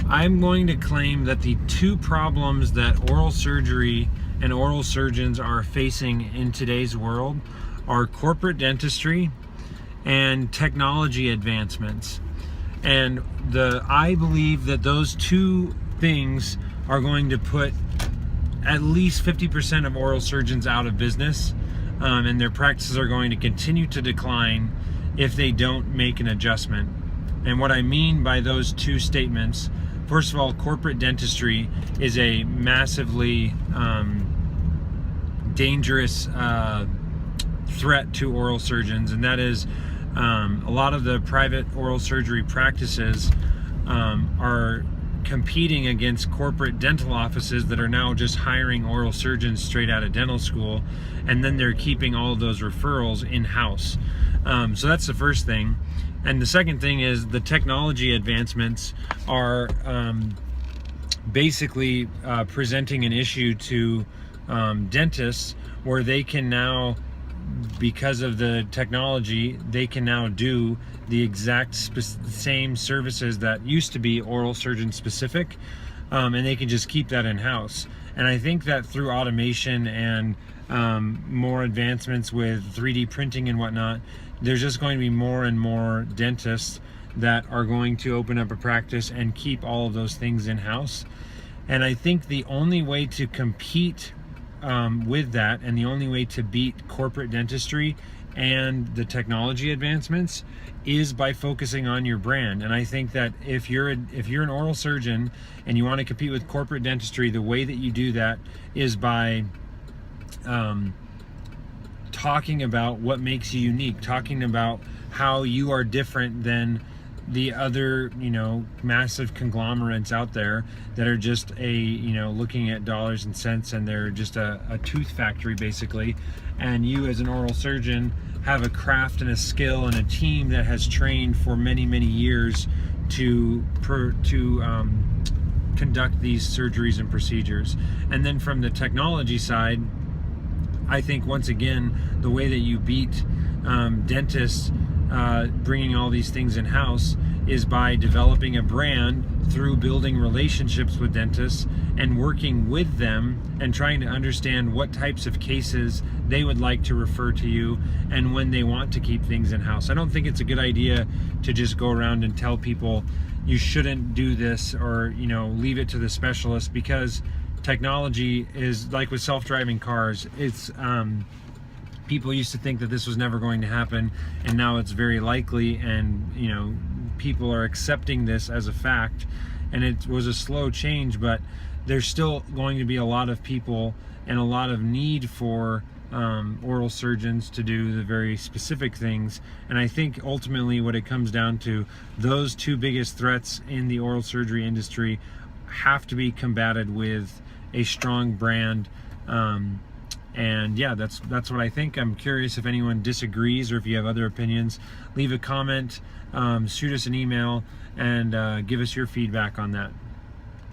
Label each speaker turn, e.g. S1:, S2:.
S1: I'm going to claim that the two problems that oral surgery and oral surgeons are facing in today's world are corporate dentistry and technology advancements. And I believe that those two things are going to put at least 50% of oral surgeons out of business, and their practices are going to continue to decline if they don't make an adjustment. And what I mean by those two statements, first of all, corporate dentistry is a massively dangerous threat to oral surgeons, and that is a lot of the private oral surgery practices are competing against corporate dental offices that are now just hiring oral surgeons straight out of dental school, and then they're keeping all of those referrals in-house. So that's the first thing. And the second thing is the technology advancements are basically presenting an issue to dentists where they can now, because of the technology, they can now do the exact same services that used to be oral surgeon specific, and they can just keep that in-house. And I think that through automation and more advancements with 3D printing and whatnot, there's just going to be more and more dentists that are going to open up a practice and keep all of those things in-house. And I think the only way to compete with that, and the only way to beat corporate dentistry and the technology advancements, is by focusing on your brand. And I think that if you're an oral surgeon and you want to compete with corporate dentistry, the way that you do that is by talking about what makes you unique, talking about how you are different than the other, massive conglomerates out there that are just looking at dollars and cents, and they're just a tooth factory basically. And you, as an oral surgeon, have a craft and a skill and a team that has trained for many, many years to conduct these surgeries and procedures. And then from the technology side, I think once again, the way that you beat dentists bringing all these things in-house is by developing a brand through building relationships with dentists and working with them and trying to understand what types of cases they would like to refer to you and when they want to keep things in-house. I don't think it's a good idea to just go around and tell people you shouldn't do this, or leave it to the specialist, because technology is like with self-driving cars. It's people used to think that this was never going to happen, and now it's very likely, and people are accepting this as a fact. And it was a slow change, but there's still going to be a lot of people and a lot of need for oral surgeons to do the very specific things. And I think ultimately what it comes down to, those two biggest threats in the oral surgery industry have to be combated with a strong brand. And yeah, that's what I think. I'm curious if anyone disagrees, or if you have other opinions. Leave a comment, shoot us an email, and give us your feedback on that.